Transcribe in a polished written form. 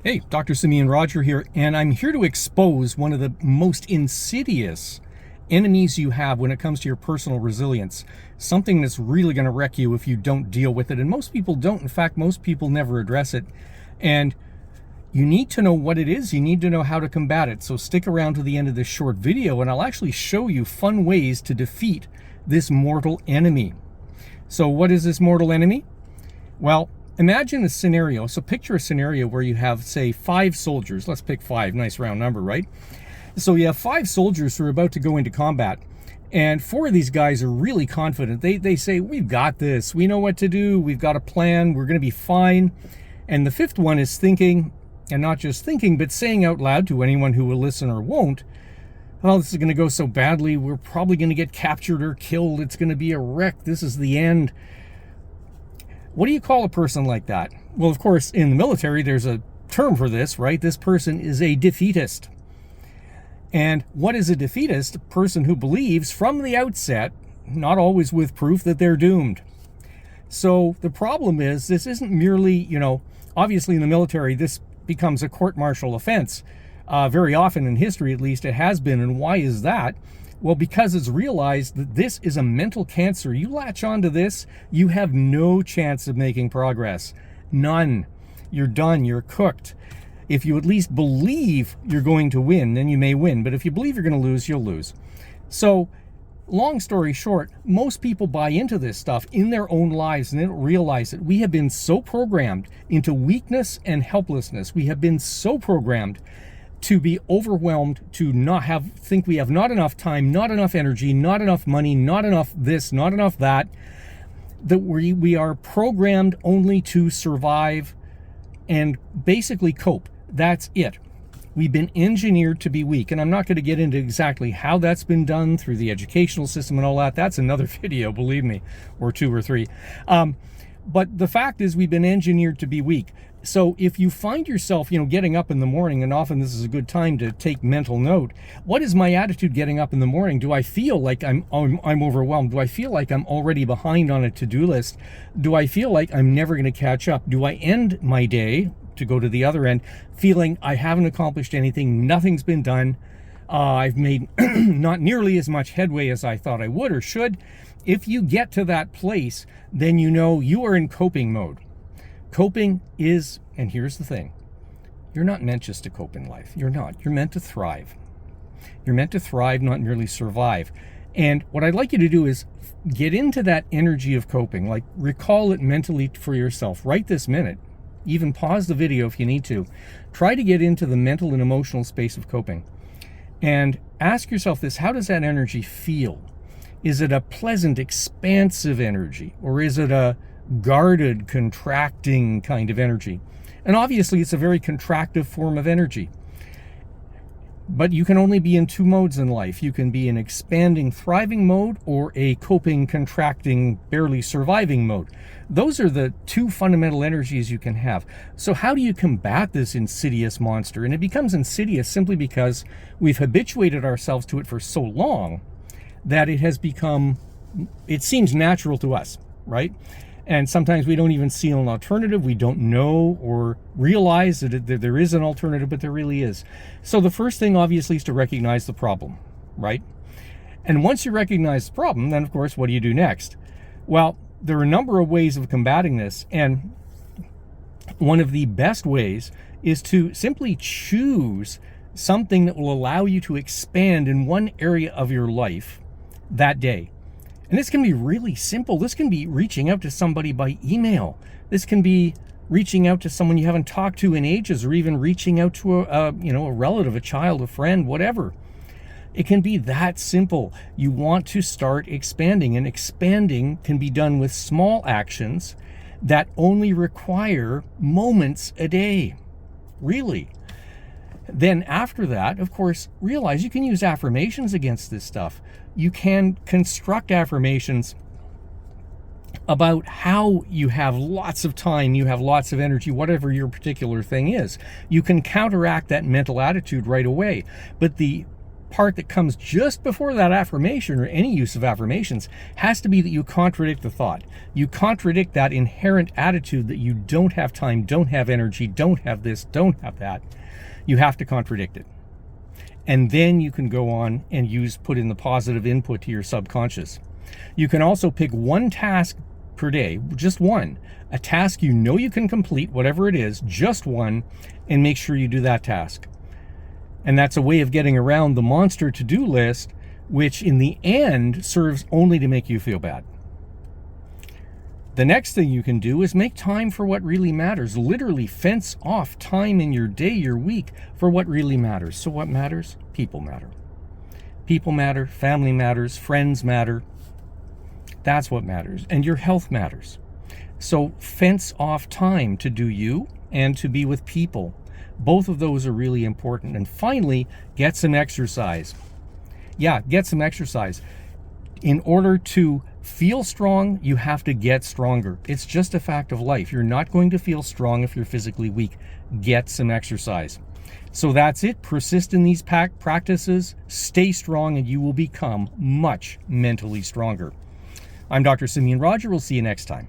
Hey, Dr. Simeon Roger here, and I'm here to expose one of the most insidious enemies you have when it comes to your personal resilience. Something that's really going to wreck you if you don't deal with it. And most people don't. In fact, most people never address it. And you need to know what it is. You need to know how to combat it. So stick around to the end of this short video, and I'll actually show you fun ways to defeat this mortal enemy. So what is this mortal enemy? Well, imagine a scenario. So picture a scenario where you have, say, 5 soldiers. Let's pick 5, nice round number, right? So you have 5 soldiers who are about to go into combat. And 4 of these guys are really confident. They say, we've got this. We know what to do. We've got a plan. We're going to be fine. And the 5th one is thinking, and not just thinking, but saying out loud to anyone who will listen or won't, oh, this is going to go so badly. We're probably going to get captured or killed. It's going to be a wreck. This is the end. What do you call a person like that? Well, of course, in the military, there's a term for this, right? This person is a defeatist. And what is a defeatist? A person who believes from the outset, not always with proof, that they're doomed. So the problem is, this isn't merely, obviously in the military, this becomes a court-martial offense. Very often in history, at least, it has been. And why is that? Well, because it's realized that this is a mental cancer. You latch onto this, you have no chance of making progress. None. You're done. You're cooked. If you at least believe you're going to win, then you may win. But if you believe you're going to lose, you'll lose. So, long story short, most people buy into this stuff in their own lives and they don't realize it. We have been so programmed into weakness and helplessness. We have been so programmed to be overwhelmed, to think we have not enough time, not enough energy, not enough money, not enough this, not enough that, that we are programmed only to survive and basically cope. That's it. We've been engineered to be weak. And I'm not going to get into exactly how that's been done through the educational system and all that. That's another video, believe me, or 2 or 3. But the fact is, we've been engineered to be weak. So if you find yourself, getting up in the morning, and often this is a good time to take mental note, what is my attitude getting up in the morning? Do I feel like I'm overwhelmed? Do I feel like I'm already behind on a to-do list? Do I feel like I'm never going to catch up? Do I end my day, to go to the other end, feeling I haven't accomplished anything, nothing's been done, I've made not nearly as much headway as I thought I would or should? If you get to that place, then you are in coping mode. Coping is, and here's the thing, you're not meant just to cope in life. You're not. You're meant to thrive. You're meant to thrive, not merely survive. And what I'd like you to do is get into that energy of coping, like recall it mentally for yourself right this minute. Even pause the video if you need to. Try to get into the mental and emotional space of coping. And ask yourself this, how does that energy feel? Is it a pleasant, expansive energy? Or is it a guarded, contracting kind of energy? And obviously it's a very contractive form of energy. But you can only be in 2 modes in life. You can be in expanding, thriving mode, or a coping, contracting, barely surviving mode. Those are the 2 fundamental energies you can have. So how do you combat this insidious monster? And it becomes insidious simply because we've habituated ourselves to it for so long that it seems natural to us, right? And sometimes we don't even see an alternative. We don't know or realize that there is an alternative, but there really is. So the first thing, obviously, is to recognize the problem, right? And once you recognize the problem, then, of course, what do you do next? Well, there are a number of ways of combating this. And one of the best ways is to simply choose something that will allow you to expand in one area of your life that day. And this can be really simple. This can be reaching out to somebody by email. This can be reaching out to someone you haven't talked to in ages, or even reaching out to a relative, a child, a friend, whatever. It can be that simple. You want to start expanding, and expanding can be done with small actions that only require moments a day. Really. Then after that, of course, realize you can use affirmations against this stuff. You can construct affirmations about how you have lots of time, you have lots of energy, whatever your particular thing is. You can counteract that mental attitude right away. But the part that comes just before that affirmation, or any use of affirmations, has to be that you contradict the thought. You contradict that inherent attitude that you don't have time, don't have energy, don't have this, don't have that. You have to contradict it. And then you can go on and put in the positive input to your subconscious. You can also pick one task per day, just one, a task you know you can complete, whatever it is, just one, and make sure you do that task. And that's a way of getting around the monster to-do list, which in the end serves only to make you feel bad. The next thing you can do is make time for what really matters. Literally fence off time in your day, your week, for what really matters. So what matters? People matter. People matter, family matters, friends matter. That's what matters. And your health matters. So fence off time to do you and to be with people. Both of those are really important. And finally, get some exercise. Yeah, get some exercise. In order to feel strong, you have to get stronger. It's just a fact of life. You're not going to feel strong if you're physically weak. Get some exercise. So that's it. Persist in these practices, stay strong, and you will become much mentally stronger. I'm Dr. Simeon Roger. We'll see you next time.